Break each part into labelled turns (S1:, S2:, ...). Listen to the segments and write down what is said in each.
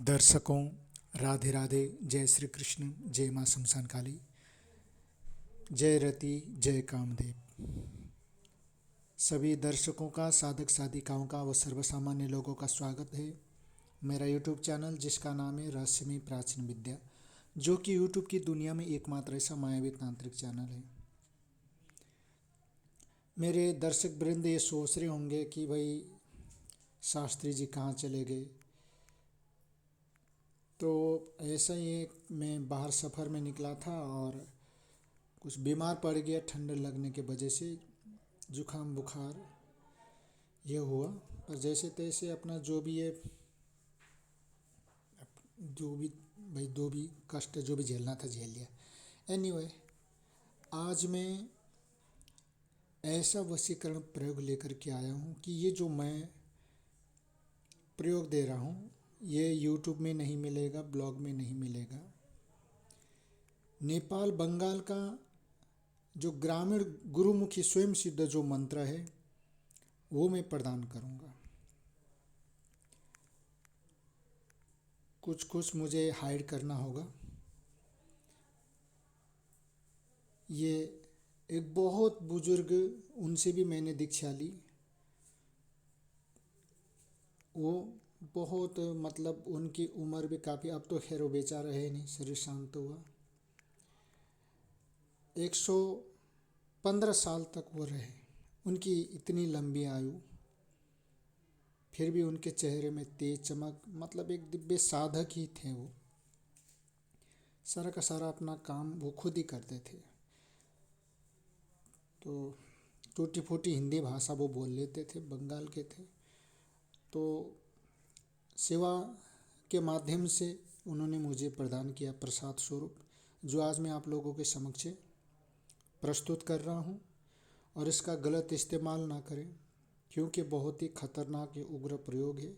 S1: दर्शकों, राधे राधे। जय श्री कृष्ण, जय माँ शमशान काली, जय रति, जय कामदेव। सभी दर्शकों का, साधक साधिकाओं का व सर्वसामान्य लोगों का स्वागत है मेरा यूट्यूब चैनल, जिसका नाम है रहस्यमयी प्राचीन विद्या, जो कि यूट्यूब की दुनिया में एकमात्र ऐसा मायावी तांत्रिक चैनल है। मेरे दर्शक वृंद ये सोच रहे होंगे कि भाई शास्त्री जी कहाँ चले गए। तो ऐसा ही मैं बाहर सफ़र में निकला था और कुछ बीमार पड़ गया ठंड लगने के वजह से, जुकाम बुखार ये हुआ। पर जैसे तैसे अपना जो भी है, जो भी भाई दो भी कष्ट जो भी झेलना था झेल लिया। एनीवे, आज मैं ऐसा वशीकरण प्रयोग लेकर के आया हूँ कि ये जो मैं प्रयोग दे रहा हूँ ये यूट्यूब में नहीं मिलेगा, ब्लॉग में नहीं मिलेगा। नेपाल बंगाल का जो ग्रामीण गुरुमुखी स्वयं सिद्ध जो मंत्र है वो मैं प्रदान करूँगा। कुछ कुछ मुझे हाइड करना होगा। ये एक बहुत बुजुर्ग, उनसे भी मैंने दीक्षा ली। वो बहुत मतलब उनकी उम्र भी काफ़ी, अब तो खैर वो बेचारा है नहीं, शरीर शांत हुआ। 115 साल तक वो रहे। उनकी इतनी लंबी आयु, फिर भी उनके चेहरे में तेज चमक, मतलब एक दिव्य साधक ही थे वो। सारा का सारा अपना काम वो खुद ही करते थे। तो टूटी फूटी हिंदी भाषा वो बोल लेते थे, बंगाल के थे। तो सेवा के माध्यम से उन्होंने मुझे प्रदान किया प्रसाद स्वरूप, जो आज मैं आप लोगों के समक्ष प्रस्तुत कर रहा हूँ। और इसका गलत इस्तेमाल ना करें, क्योंकि बहुत ही खतरनाक ये उग्र प्रयोग है।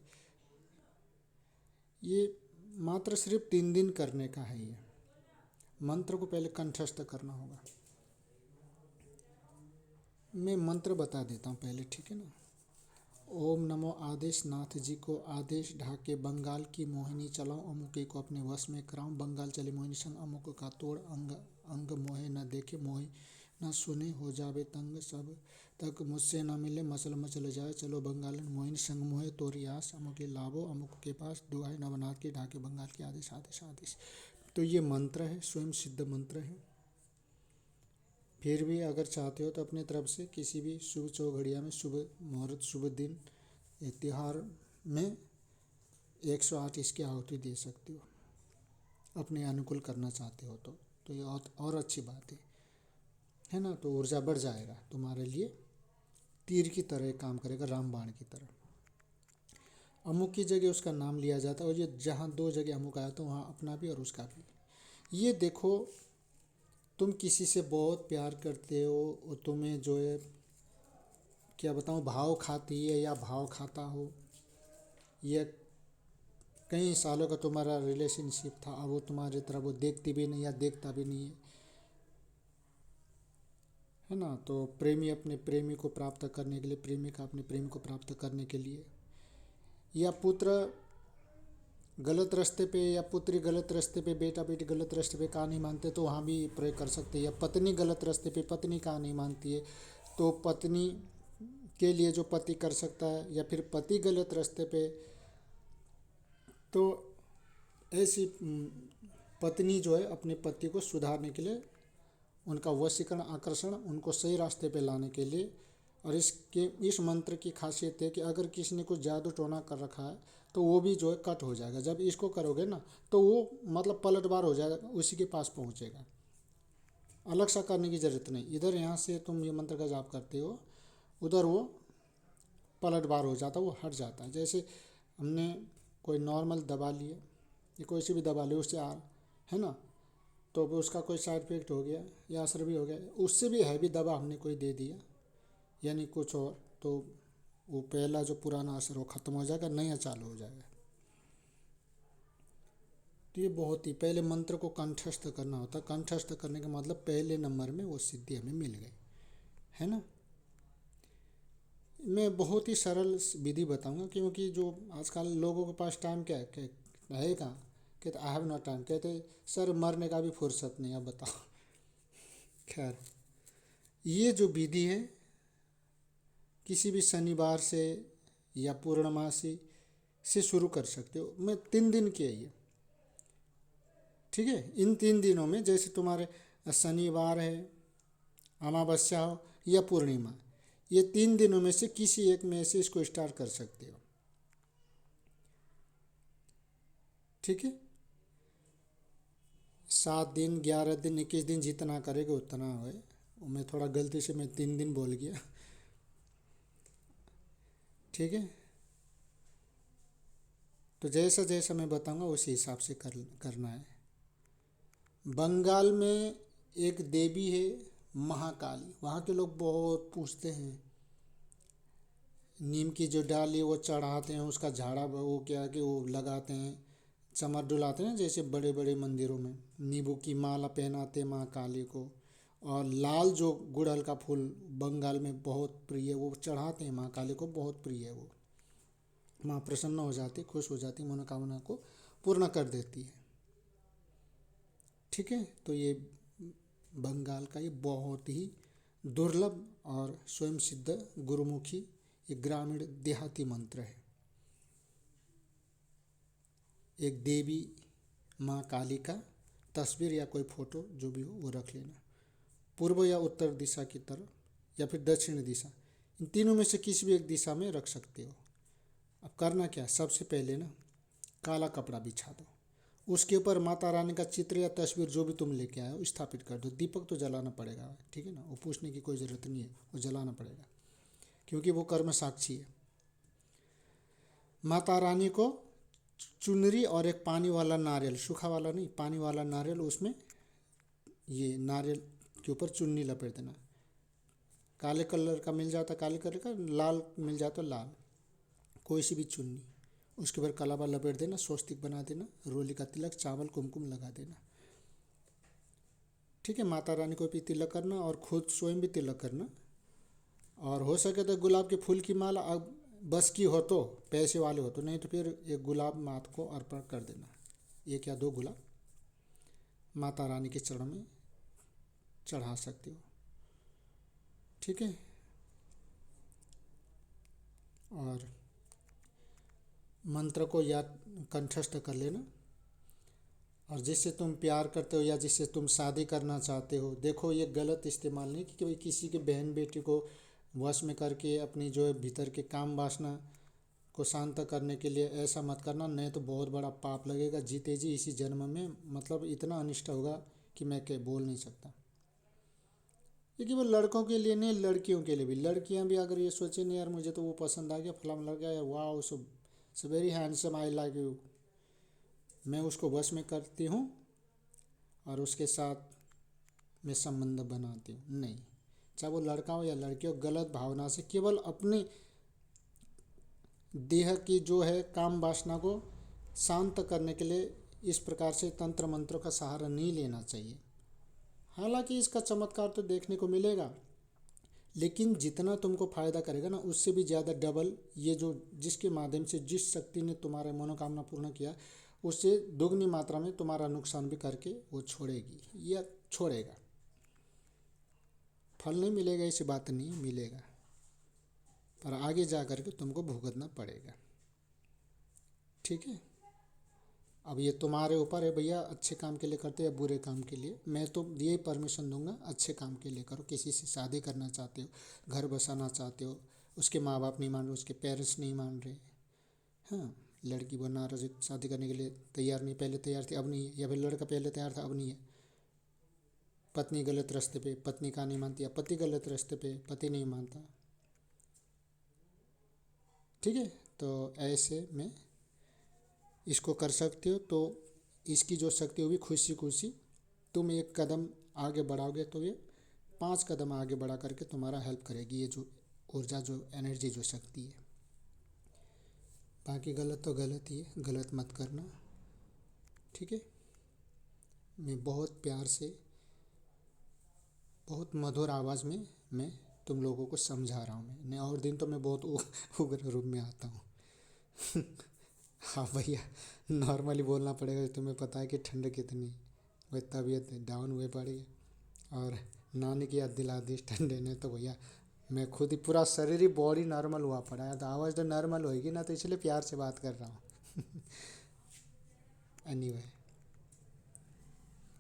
S1: ये मात्र सिर्फ 3 दिन करने का है। ये मंत्र को पहले कंठस्थ करना होगा। मैं मंत्र बता देता हूँ पहले, ठीक है ना। ओम नमो आदेश नाथ जी को आदेश ढाके बंगाल की मोहिनी चलाऊं, अमुके को अपने वश में कराऊं। बंगाल चले मोहिनी संग, अमुक का तोड़ अंग अंग मोहे न देखे, मोहि न सुने हो जावे तंग। सब तक मुझसे न मिले मचल मचल जाए, चलो बंगालन मोहिनी संग मोहे तोरी आस। अमुके लाभो अमुक के पास, दुआई नवनाथ के ढाके बंगाल के आदेश आदेश आदेश। तो ये मंत्र है, स्वयं सिद्ध मंत्र है। फिर भी अगर चाहते हो तो अपने तरफ से किसी भी शुभ चौघड़िया में, शुभ मुहूर्त, शुभ दिन, त्योहार में 108 इसकी आहुति दे सकते हो, अपने अनुकूल करना चाहते हो तो ये और अच्छी बात है ना। तो ऊर्जा बढ़ जाएगा तुम्हारे लिए, तीर की तरह काम करेगा, रामबाण की तरह। अमुक की जगह उसका नाम लिया जाता है, और ये जहाँ 2 जगह अमुक आया तो वहाँ अपना भी और उसका भी। ये देखो, तुम किसी से बहुत प्यार करते हो, वो तुम्हें जो है क्या बताऊँ, भाव खाती है या भाव खाता हो, या कई सालों का तुम्हारा रिलेशनशिप था, अब वो तुम्हारी तरफ वो देखती भी नहीं या देखता भी नहीं है ना। तो प्रेमी अपने प्रेमी को प्राप्त करने के लिए, प्रेमिका अपने प्रेमी को प्राप्त करने के लिए, या पुत्र गलत रास्ते पे या पुत्री गलत रास्ते पे, बेटा बेटी गलत रास्ते पे कहा नहीं मानते तो वहाँ भी प्रयोग कर सकते हैं। या पत्नी गलत रास्ते पे, पत्नी कहा नहीं मानती है तो पत्नी के लिए जो पति कर सकता है, या फिर पति गलत रास्ते पे तो ऐसी पत्नी जो है अपने पति को सुधारने के लिए, उनका वशीकरण आकर्षण, उनको सही रास्ते पे लाने के लिए। और इस मंत्र की खासियत है कि अगर किसी ने कुछ जादू टोना कर रखा है तो वो भी जो है कट हो जाएगा। जब इसको करोगे ना तो वो मतलब पलटवार हो जाएगा, उसी के पास पहुँचेगा। अलग सा करने की ज़रूरत नहीं। इधर यहाँ से तुम ये मंत्र का जाप करते हो, उधर वो पलटवार हो जाता है, वो हट जाता है। जैसे हमने कोई नॉर्मल दवा लिए या कोई सी भी दवा ली, उससे है ना, तो उसका कोई साइड इफेक्ट हो गया या असर भी हो गया, उससे भी हैवी दवा हमने कोई दे दिया यानी कुछ और, तो वो पहला जो पुराना असर वो ख़त्म हो जाएगा, नया चालू हो जाएगा। तो ये बहुत ही पहले मंत्र को कंठस्थ करना होता है। कंठस्थ करने का मतलब पहले नंबर में वो सिद्धि हमें मिल गई, है ना। मैं बहुत ही सरल विधि बताऊंगा, क्योंकि जो आजकल लोगों के पास टाइम क्या है, है कहाँ? कहते आई हैव नॉट टाइम। कहते सर मरने का भी फुर्सत नहीं, अब बताओ। खैर, ये जो विधि है किसी भी शनिवार से या पूर्णमासी से शुरू कर सकते हो। मैं 3 दिन की है ये, ठीक है। इन 3 दिनों में जैसे तुम्हारे शनिवार है, अमावस्या हो या पूर्णिमा, ये 3 दिनों में से किसी एक में से इसको स्टार्ट कर सकते हो, ठीक है। 7 दिन, 11 दिन, 21 दिन जितना करेगा उतना है। मैं थोड़ा गलती से मैं 3 दिन बोल गया, ठीक है। तो जैसा जैसा मैं बताऊंगा उसी हिसाब से करना है। बंगाल में एक देवी है महाकाली, वहाँ के लोग बहुत पूछते हैं। नीम की जो डाली वो चढ़ाते हैं, उसका झाड़ा वो क्या कि वो लगाते हैं, चमर डुलाते हैं जैसे बड़े बड़े मंदिरों में। नींबू की माला पहनाते हैं माँ काली को। और लाल जो गुड़हल का फूल बंगाल में बहुत प्रिय है, वो चढ़ाते हैं माँ काली को, बहुत प्रिय है वो। माँ प्रसन्न हो जाती, खुश हो जाती, मनोकामना को पूर्ण कर देती है, ठीक है। तो ये बंगाल का ये बहुत ही दुर्लभ और स्वयं सिद्ध गुरुमुखी एक ग्रामीण देहाती मंत्र है। एक देवी माँ काली का तस्वीर या कोई फोटो जो भी हो वो रख लेना, पूर्व या उत्तर दिशा की तरफ या फिर दक्षिण दिशा, इन तीनों में से किसी भी एक दिशा में रख सकते हो। अब करना क्या है, सबसे पहले ना काला कपड़ा बिछा दो, उसके ऊपर माता रानी का चित्र या तस्वीर जो भी तुम लेके आए हो स्थापित कर दो। दीपक तो जलाना पड़ेगा, ठीक है ना, वो पूछने की कोई ज़रूरत नहीं है, वो जलाना पड़ेगा क्योंकि वो कर्म साक्षी है। माता रानी को चुनरी और एक पानी वाला नारियल, सूखा वाला नहीं, पानी वाला नारियल, उसमें ये नारियल के ऊपर चुन्नी लपेट देना। काले कलर का मिल जाता काले कलर का, लाल मिल जाता लाल, कोई सी भी चुन्नी, उसके ऊपर कलावा लपेट देना, स्वस्तिक बना देना, रोली का तिलक, चावल कुमकुम लगा देना, ठीक है। माता रानी को भी तिलक करना और खुद स्वयं भी तिलक करना। और हो सके तो गुलाब के फूल की माला, अब बस की हो तो, पैसे वाले हो तो, नहीं तो फिर एक गुलाब माता को अर्पण कर देना, 1 या 2 गुलाब माता रानी के चरण में चढ़ा सकते हो, ठीक है। और मंत्र को याद कंठस्थ कर लेना। और जिससे तुम प्यार करते हो या जिससे तुम शादी करना चाहते हो, देखो ये गलत इस्तेमाल नहीं कि भाई किसी के बहन बेटी को वश में करके अपनी जो है भीतर के काम वासना को शांत करने के लिए ऐसा मत करना, नहीं तो बहुत बड़ा पाप लगेगा जीते जी इसी जन्म में, मतलब इतना अनिष्ट होगा कि मैं क्या बोल नहीं सकता। ये केवल लड़कों के लिए नहीं, लड़कियों के लिए भी। लड़कियां भी अगर ये सोचे नहीं यार मुझे तो वो पसंद आ गया, फलाम लड़का यार, वाह so very handsome, I like you, मैं उसको वश में करती हूँ और उसके साथ मैं संबंध बनाती हूँ, नहीं। चाहे वो लड़का हो या लड़की हो, गलत भावना से केवल अपने देह की जो है काम वासना को शांत करने के लिए इस प्रकार से तंत्र मंत्रों का सहारा नहीं लेना चाहिए। हालांकि इसका चमत्कार तो देखने को मिलेगा, लेकिन जितना तुमको फायदा करेगा ना, उससे भी ज़्यादा डबल ये जो जिसके माध्यम से जिस शक्ति ने तुम्हारा मनोकामना पूर्ण किया, उससे दुगनी मात्रा में तुम्हारा नुकसान भी करके वो छोड़ेगी या छोड़ेगा। फल नहीं मिलेगा ऐसी बात नहीं, मिलेगा, पर आगे जा कर के तुमको भुगतना पड़ेगा, ठीक है। अब ये तुम्हारे ऊपर है भैया, अच्छे काम के लिए करते हो या बुरे काम के लिए। मैं तो ये परमिशन दूंगा अच्छे काम के लिए करो। किसी से शादी करना चाहते हो, घर बसाना चाहते हो, उसके माँ बाप नहीं मान रहे, उसके पेरेंट्स नहीं मान रहे, हाँ, लड़की बना रहे शादी करने के लिए तैयार नहीं, पहले तैयार थी अब नहीं है, या फिर लड़का पहले तैयार था अब नहीं है, पत्नी गलत रास्ते पे, पत्नी का नहीं मानती, या पति गलत रास्ते पे, पति नहीं मानता, ठीक है। तो ऐसे में इसको कर सकते हो। तो इसकी जो शक्ति होगी, खुशी खुशी तुम एक कदम आगे बढ़ाओगे तो ये 5 कदम आगे बढ़ा करके तुम्हारा हेल्प करेगी, ये जो ऊर्जा, जो एनर्जी, जो शक्ति है। बाकी गलत तो गलत ही है, गलत मत करना, ठीक है। मैं बहुत प्यार से, बहुत मधुर आवाज़ में मैं तुम लोगों को समझा रहा हूँ। मैं और दिन तो मैं बहुत उग्र रूप में आता हूँ हाँ भैया, नॉर्मली बोलना पड़ेगा, तुम्हें पता है कि ठंड कितनी, वही तबीयत डाउन हुए पड़ी है। और नानी की याद दिला दी इस ठंडे ने तो भैया, मैं खुद ही पूरा शरीर ही बॉडी नॉर्मल हुआ पड़ा है, तो आवाज़ तो नॉर्मल होएगी ना, तो इसलिए प्यार से बात कर रहा हूँ। एनीवे,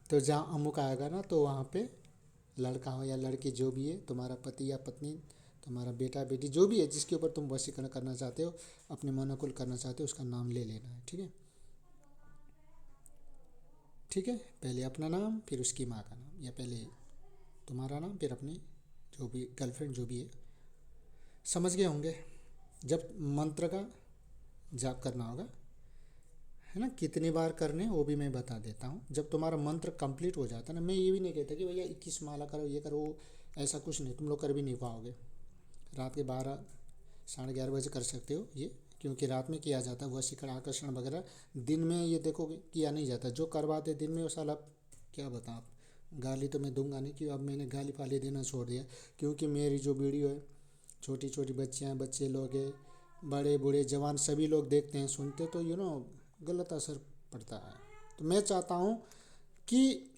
S1: तो जहाँ अमुक आएगा ना, तो वहाँ पे लड़का हो या लड़की जो भी है, तुम्हारा पति या पत्नी, तुम्हारा बेटा बेटी जो भी है, जिसके ऊपर तुम वशीकरण करना चाहते हो, अपने मनोकुल करना चाहते हो, उसका नाम ले लेना है। ठीक है, ठीक है, पहले अपना नाम फिर उसकी माँ का नाम, या पहले तुम्हारा नाम फिर अपनी जो भी गर्लफ्रेंड जो भी है। समझ गए होंगे। जब मंत्र का जाप करना होगा, है ना, कितनी बार करने वो भी मैं बता देता हूँ। जब तुम्हारा मंत्र कंप्लीट हो जाता है ना, मैं ये भी नहीं कहता कि भैया 21 माला करो, ये करो, ऐसा कुछ नहीं, तुम लोग कर भी नहीं पाओगे। रात के 12 साढ़े 11 बजे कर सकते हो ये, क्योंकि रात में किया जाता है वशीकरण आकर्षण वगैरह। दिन में ये देखो किया नहीं जाता, जो करवाते दिन में वो साला, क्या बताऊँ, गाली तो मैं दूंगा नहीं, कि अब मैंने गाली फाली देना छोड़ दिया, क्योंकि मेरी जो वीडियो है, छोटी छोटी बच्चियाँ हैं, बच्चे लोग हैं, बड़े बूढ़े जवान सभी लोग देखते हैं सुनते, तो गलत असर पड़ता है। तो मैं चाहता हूँ कि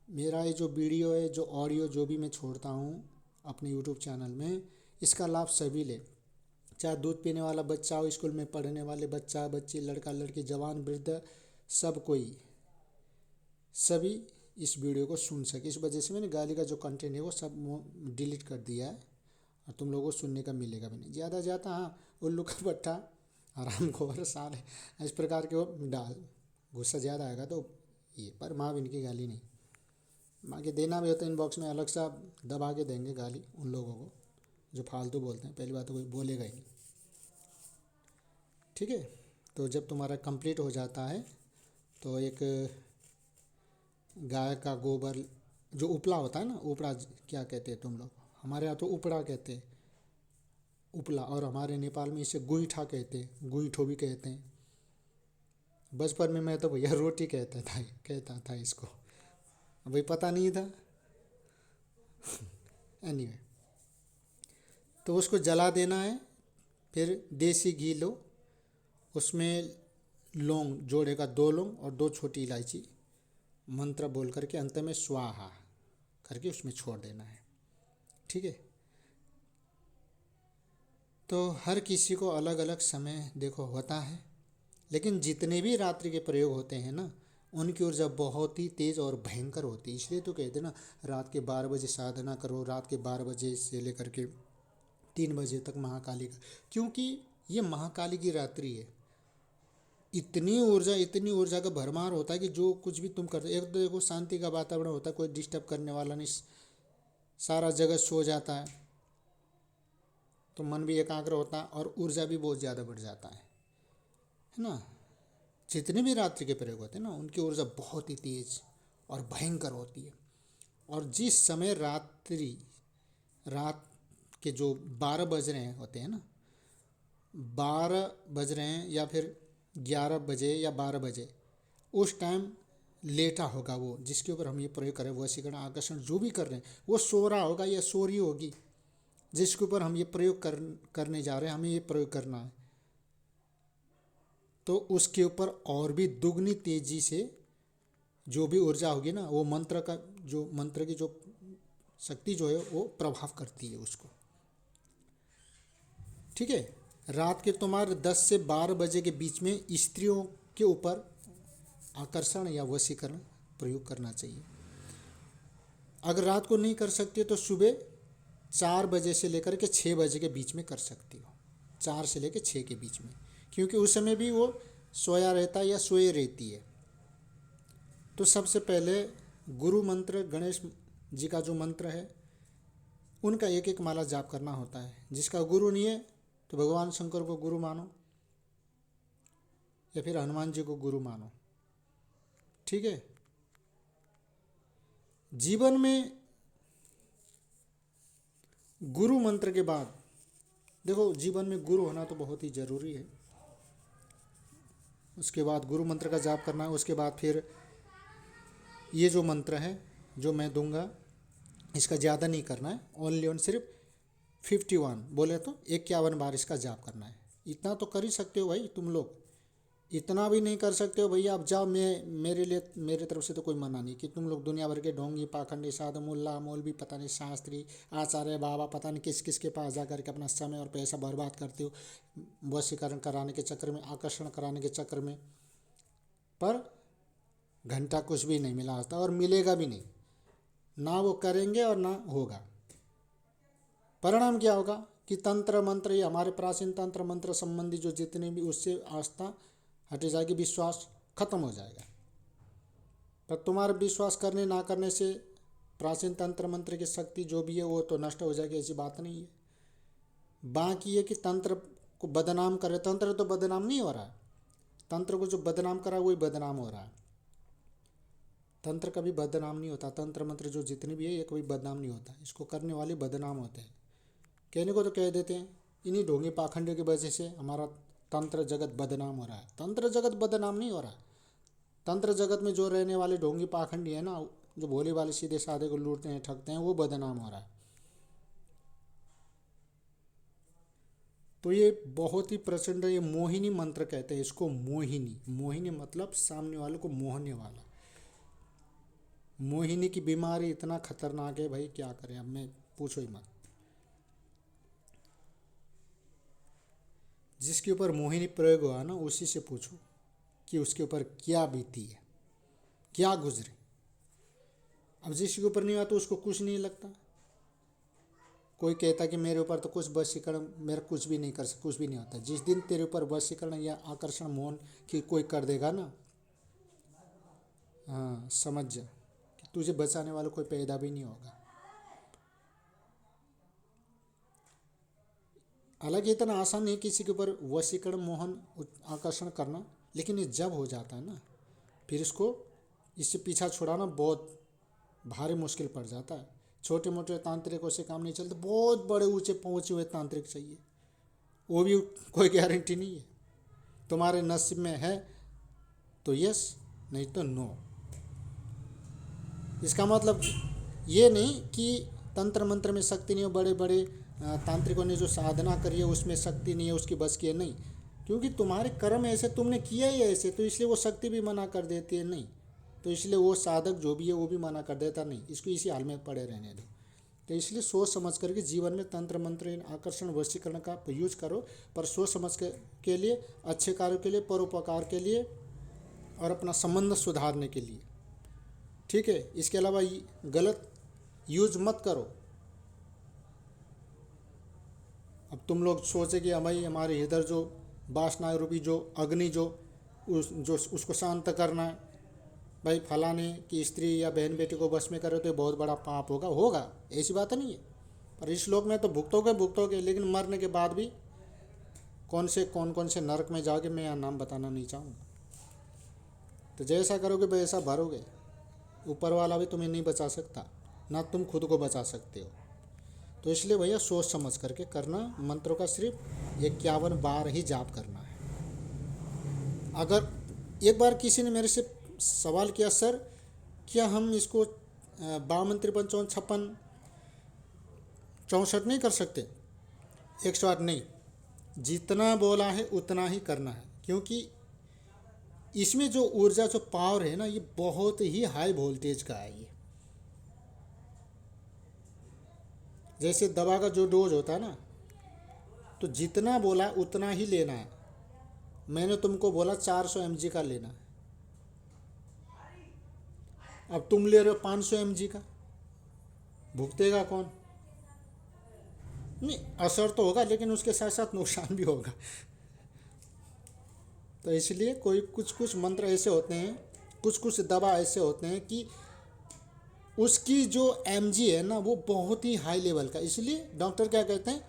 S1: मेरा ये जो वीडियो है, जो ऑडियो जो भी मैं छोड़ता हूँ अपने यूट्यूब चैनल में, इसका लाभ सभी ले, चाहे दूध पीने वाला बच्चा हो, स्कूल में पढ़ने वाले बच्चा बच्ची, लड़का लड़की, जवान वृद्ध, सब कोई, सभी इस वीडियो को सुन सके। इस वजह से मैंने गाली का जो कंटेंट है वो सब डिलीट कर दिया है, और तुम लोगों को सुनने का मिलेगा भी नहीं ज़्यादा ज़्यादा। हाँ, उल्लू का पट्टा, आराम खोर, साले, इस प्रकार के वो डाल, गुस्सा ज़्यादा आएगा तो ये, पर माँ भी इनकी गाली नहीं, माँ के देना भी होता है इनबॉक्स में अलग सा दबा के देंगे गाली उन लोगों को जो फालतू बोलते हैं। पहली बात तो कोई बोलेगा ही नहीं। ठीक है, तो जब तुम्हारा कंप्लीट हो जाता है, तो एक गाय का गोबर जो उपला होता है ना, उपड़ा क्या कहते हैं तुम लोग, हमारे यहाँ तो उपड़ा कहते हैं, उपला, और हमारे नेपाल में इसे गुईठा कहते हैं, गुईठो भी कहते हैं। बचपन में मैं तो भैया रोटी कहता था इसको, भाई पता नहीं था। एनीवे, तो उसको जला देना है। फिर देसी घी लो, उसमें लौंग जोड़ेगा, 2 लौंग और 2 छोटी इलायची, मंत्र बोल करके अंत में स्वाहा करके उसमें छोड़ देना है। ठीक है, तो हर किसी को अलग अलग समय देखो होता है, लेकिन जितने भी रात्रि के प्रयोग होते हैं ना, उनकी ऊर्जा बहुत ही तेज़ और भयंकर होती है। इसलिए तो कहते हैं ना, रात के 12 बजे साधना करो, रात के 12 बजे से लेकर के 3 बजे तक महाकाली का, क्योंकि ये महाकाली की रात्रि है। इतनी ऊर्जा का भरमार होता है कि जो कुछ भी तुम करते, एक तो देखो शांति का वातावरण होता है, कोई डिस्टर्ब करने वाला नहीं, सारा जगत सो जाता है, तो मन भी एकाग्र होता है और ऊर्जा भी बहुत ज़्यादा बढ़ जाता है ना। जितने भी रात्रि के प्रयोग होते हैं ना, उनकी ऊर्जा बहुत ही तेज और भयंकर होती है। और जिस समय रात के जो 12 बज रहे होते हैं ना, 12 बज रहे हैं या फिर 11 बजे या 12 बजे, उस टाइम लेटा होगा वो जिसके ऊपर हम ये प्रयोग करें, वशीकरण आकर्षण जो भी कर रहे हैं, वो सो रहा होगा या सो रही होगी, जिसके ऊपर हम ये प्रयोग करने जा रहे हैं, हमें ये प्रयोग करना है, तो उसके ऊपर और भी दुगनी तेजी से जो भी ऊर्जा होगी ना, वो मंत्र की जो शक्ति जो है वो प्रभाव करती है उसको। ठीक है, रात के तुम्हारे 10 से 12 बजे के बीच में स्त्रियों के ऊपर आकर्षण या वशीकरण प्रयोग करना चाहिए। अगर रात को नहीं कर सकते तो सुबह 4 बजे से लेकर के 6 बजे के बीच में कर सकती हो, 4 से लेकर 6 के बीच में, क्योंकि उस समय भी वो सोया रहता है या सोए रहती है। तो सबसे पहले गुरु मंत्र, गणेश जी का जो मंत्र है उनका एक एक माला जाप करना होता है। जिसका गुरु नहीं है तो भगवान शंकर को गुरु मानो या फिर हनुमान जी को गुरु मानो। ठीक है, जीवन में गुरु मंत्र के बाद देखो, जीवन में गुरु होना तो बहुत ही ज़रूरी है। उसके बाद गुरु मंत्र का जाप करना है। उसके बाद फिर ये जो मंत्र है जो मैं दूंगा, इसका ज़्यादा नहीं करना है, ओनली ऑन सिर्फ 51 बोले तो 51 बार इसका जाप करना है। इतना तो कर ही सकते हो भाई तुम लोग। इतना भी नहीं कर सकते हो भैया, अब जाओ, मैं मेरे लिए मेरे तरफ से तो कोई मना नहीं कि तुम लोग दुनिया भर के ढोंगी पाखंडी साधु मुल्ला मौलवी पता नहीं शास्त्री आचार्य बाबा पता नहीं किस किस के पास जा करके अपना समय और पैसा बर्बाद करते हो वशीकरण कराने के चक्कर में, आकर्षण कराने के चक्कर में। पर घंटा कुछ भी नहीं मिला आज तक और मिलेगा भी नहीं, ना वो करेंगे और ना होगा। परिणाम क्या होगा कि तंत्र मंत्र, ये हमारे प्राचीन तंत्र मंत्र संबंधी जो जितने भी, उससे आस्था हट जाएगी, विश्वास खत्म हो जाएगा। पर तुम्हारे विश्वास करने ना करने से प्राचीन तंत्र मंत्र की शक्ति जो भी है वो तो नष्ट हो जाएगी, ऐसी बात नहीं है। बाकी ये कि तंत्र को बदनाम करे, तंत्र तो बदनाम नहीं हो रहा है, तंत्र को जो बदनाम करा वही बदनाम हो रहा है। तंत्र कभी बदनाम नहीं होता, तंत्र मंत्र जो जितने भी है ये कभी बदनाम नहीं होता, इसको करने वाले बदनाम होते हैं। कहने को तो कह देते हैं इन्हीं ढोंगी पाखंडियों की वजह से हमारा तंत्र जगत बदनाम हो रहा है। तंत्र जगत बदनाम नहीं हो रहा है। तंत्र जगत में जो रहने वाले ढोंगी पाखंडी है ना, जो भोले वाले सीधे साधे को लूटते हैं ठगते हैं, वो बदनाम हो रहा है। तो ये बहुत ही प्रचंड, ये मोहिनी मंत्र कहते हैं इसको, मोहिनी। मोहिनी मतलब सामने वाले को मोहने वाला। मोहिनी की बीमारी इतना खतरनाक है भाई, क्या करें अब, मैं पूछो ही मत। जिसके ऊपर मोहिनी प्रयोग हुआ ना उसी से पूछो कि उसके ऊपर क्या बीती है, क्या गुजरे। अब जिसके ऊपर नहीं हुआ तो उसको कुछ नहीं लगता। कोई कहता कि मेरे ऊपर तो कुछ वशीकरण, मेरा कुछ भी नहीं कर सकता, कुछ भी नहीं होता। जिस दिन तेरे ऊपर वशीकरण या आकर्षण मोहन की कोई कर देगा ना, हाँ समझ जा कि तुझे बचाने वाला कोई पैदा भी नहीं होगा। हालांकि इतना आसान नहीं किसी के ऊपर वशीकरण मोहन आकर्षण करना, लेकिन ये जब हो जाता है ना फिर इससे पीछा छुड़ाना बहुत भारी मुश्किल पड़ जाता है। छोटे मोटे तांत्रिकों से काम नहीं चलता, बहुत बड़े ऊंचे पहुंचे हुए तांत्रिक चाहिए, वो भी कोई गारंटी नहीं है। तुम्हारे नसीब में है तो यस, नहीं तो नो। इसका मतलब ये नहीं कि तंत्र मंत्र में शक्ति नहीं हो, बड़े बड़े तांत्रिकों ने जो साधना करी है उसमें शक्ति नहीं है, उसकी बस की है, नहीं। क्योंकि तुम्हारे कर्म ऐसे, तुमने किया ही ऐसे, तो इसलिए वो शक्ति भी मना कर देती है, नहीं। तो इसलिए वो साधक जो भी है वो भी मना कर देता, नहीं इसको इसी हाल में पड़े रहने दो। तो इसलिए सोच समझ करके जीवन में तंत्र मंत्र आकर्षण वशीकरण का यूज करो, पर सोच समझ के लिए, अच्छे कार्यों के लिए, परोपकार के लिए और अपना संबंध सुधारने के लिए, ठीक है। इसके अलावा गलत यूज मत करो। अब तुम लोग सोचे कि भाई हमारे इधर जो वासना रूपी जो अग्नि जो उसको शांत करना है, भाई फलाने की स्त्री या बहन बेटी को बस में करे तो ये बहुत बड़ा पाप होगा, होगा ऐसी बात नहीं है। पर इस लोक में तो भुगतोगे, लेकिन मरने के बाद भी कौन से नरक में जाओगे मैं यहाँ नाम बताना नहीं चाहूँगा। तो जैसा करोगे वैसा भरोगे। ऊपर वाला भी तुम्हें नहीं बचा सकता, ना तुम खुद को बचा सकते हो। तो इसलिए भैया सोच समझ करके करना। मंत्रों का सिर्फ 51 बार ही जाप करना है। अगर एक बार किसी ने मेरे से सवाल किया, सर क्या हम इसको 52, 53, 54, 64 नहीं कर सकते? 108 नहीं, जितना बोला है उतना ही करना है। क्योंकि इसमें जो ऊर्जा, जो पावर है ना, ये बहुत ही हाई वोल्टेज का है। ये जैसे दवा का जो डोज होता है ना, तो जितना बोला उतना ही लेना है। मैंने तुमको बोला 400 mg का लेना है, अब तुम ले रहे हो 500 mg का, भुगतेगा कौन? नहीं, असर तो होगा लेकिन उसके साथ साथ नुकसान भी होगा। तो इसलिए कुछ मंत्र ऐसे होते हैं, कुछ दवा ऐसे होते हैं कि उसकी जो mg है ना वो बहुत ही हाई लेवल का। इसलिए डॉक्टर क्या कहते हैं,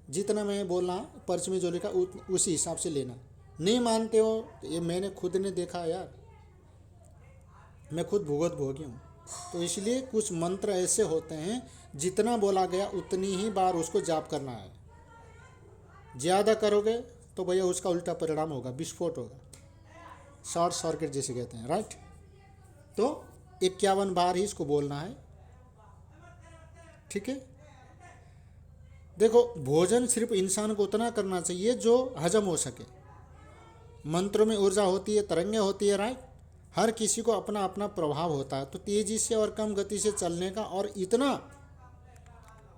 S1: जितना मैं बोलना पर्च में जो लिखा उसी हिसाब से लेना। नहीं मानते हो, ये मैंने खुद ने देखा यार, मैं खुद भुगत भोगी हूँ। तो इसलिए कुछ मंत्र ऐसे होते हैं जितना बोला गया उतनी ही बार उसको जाप करना है। ज़्यादा करोगे तो भैया उसका उल्टा परिणाम होगा, विस्फोट होगा, शॉर्ट सर्किट जिसे कहते हैं, राइट। तो 51 बार ही इसको बोलना है, ठीक है। देखो, भोजन सिर्फ इंसान को उतना करना चाहिए जो हजम हो सके। मंत्रों में ऊर्जा होती है, तरंगें होती है, राइट। हर किसी को अपना अपना प्रभाव होता है, तो तेजी से और कम गति से चलने का और इतना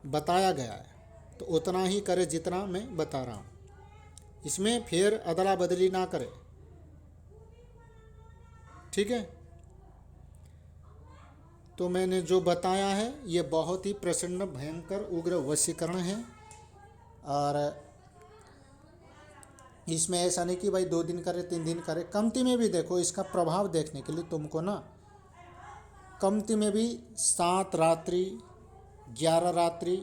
S1: बताया गया है, तो उतना ही करे जितना मैं बता रहा हूँ। इसमें फिर अदला बदली ना करे, ठीक है। तो मैंने जो बताया है ये बहुत ही प्रचंड भयंकर उग्र वशीकरण है। और इसमें ऐसा नहीं कि भाई 2 दिन करे 3 दिन करे, कमती में भी देखो, इसका प्रभाव देखने के लिए तुमको ना कमती में भी 7 रात्रि 11 रात्रि,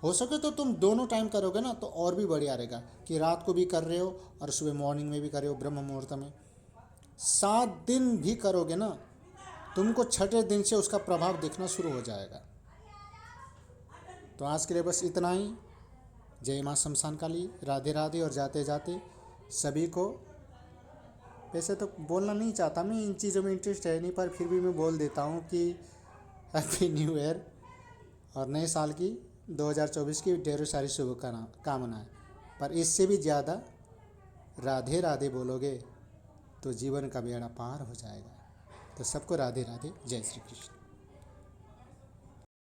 S1: हो सके तो तुम दोनों टाइम करोगे ना तो और भी बढ़िया रहेगा, कि रात को भी कर रहे हो और सुबह मॉर्निंग में भी कर रहे हो, ब्रह्म मुहूर्त में। 7 दिन भी करोगे ना, तुमको छठे दिन से उसका प्रभाव दिखना शुरू हो जाएगा। तो आज के लिए बस इतना ही। जय माँ शमशान काली, राधे राधे। और जाते जाते सभी को, वैसे तो बोलना नहीं चाहता मैं, इन चीज़ों में इंटरेस्ट है नहीं, पर फिर भी मैं बोल देता हूँ कि हैप्पी न्यू ईयर और नए साल की 2024 की ढेरों सारी शुभकामनाएं। पर इससे भी ज़्यादा राधे राधे बोलोगे तो जीवन का बेड़ा पार हो जाएगा। तो सबको राधे राधे, जय श्री कृष्ण।